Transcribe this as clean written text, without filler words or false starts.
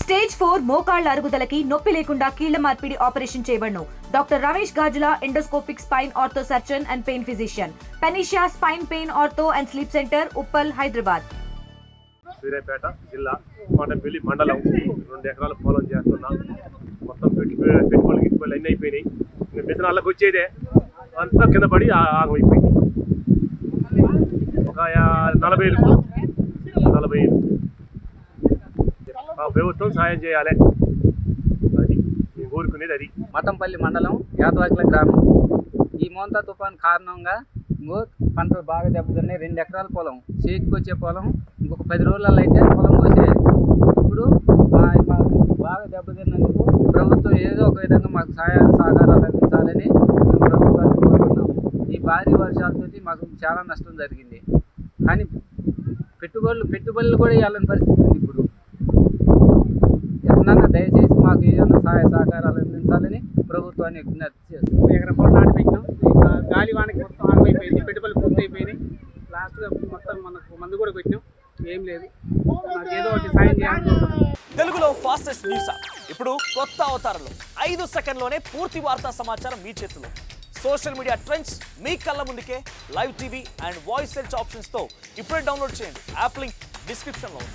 Stage 4 మోకాళ్ల అరుగుదలకి నొప్పి లేకుండా కీళ్ల మార్పిడి ఆపరేషన్ చేయబడును. Doctor Ramesh Gajula, endoscopic spine ortho surgeon and pain physician, Panacea spine pain ortho and sleep centre, Uppal, Hyderabad. Suryapet జిల్లా కోటంపల్లి మండలం 2 ఎకరాల పొలం చేస్తున్నా. మొత్తం పెట్టుబడులు అన్నీ అయిపోయినాయి. ఇంకా విత్తనాలకు వచ్చేదే అంతా కింద పడి ఆగమైపోయింది. ఒక 40,000 ప్రభుత్వం సాయం చేయాలి. అది మేము కోరుకునేది. అది మతంపల్లి మండలం యాదవాకిల గ్రామం. ఈ మోంతా తుఫాన్ కారణంగా పంటలు బాగా దెబ్బతిన్నాయి. 2 ఎకరాల పొలం, చేతికి వచ్చే పొలం ఇంకొక 10 రోజులలో అయితే పొలం కోసేది. ఇప్పుడు బాగా దెబ్బతిన్నందుకు ప్రభుత్వం ఏదో ఒక విధంగా మాకు సహకారాలు అందించాలని మేము ప్రభుత్వాన్ని కోరుతున్నాము. ఈ భారీ వర్షాలతో మాకు చాలా నష్టం జరిగింది. కానీ పెట్టుబడులు కూడా ఇవ్వాలని పరిస్థితి ఉంది. ఇప్పుడు ఎట్లన్నా దయచేసి మాకు ఏదైనా సహకారాలు అందించాలని ప్రభుత్వాన్ని విజ్ఞప్తి చేస్తున్నాం. ఎకరం పొలం నాటి పెట్టినాం. గాలి వానకి మొత్తం ఆగిపోయింది. పెట్టుబడులు పూర్తి అయిపోయినాయి. లాస్ట్గా మొత్తం మనకు మందు కూడా పెట్టినాం. ఏం లేదు, నాకు ఏదో ఒకటి సాయం చేయాలి. తెలుగులో ఫాస్టెస్ట్ న్యూస్ ఇప్పుడు కొత్త అవతారంలో 5 సెకండ్లోనే పూర్తి వార్తా సమాచారం మీ చేతిలో. సోషల్ మీడియా ట్రెండ్స్ మీ కళ్ళ ముందుకే live TV and voice search ఆప్షన్స్తో ఇప్పుడే డౌన్లోడ్ చేయండి. యాప్ లింక్ డిస్క్రిప్షన్లో ఉంది.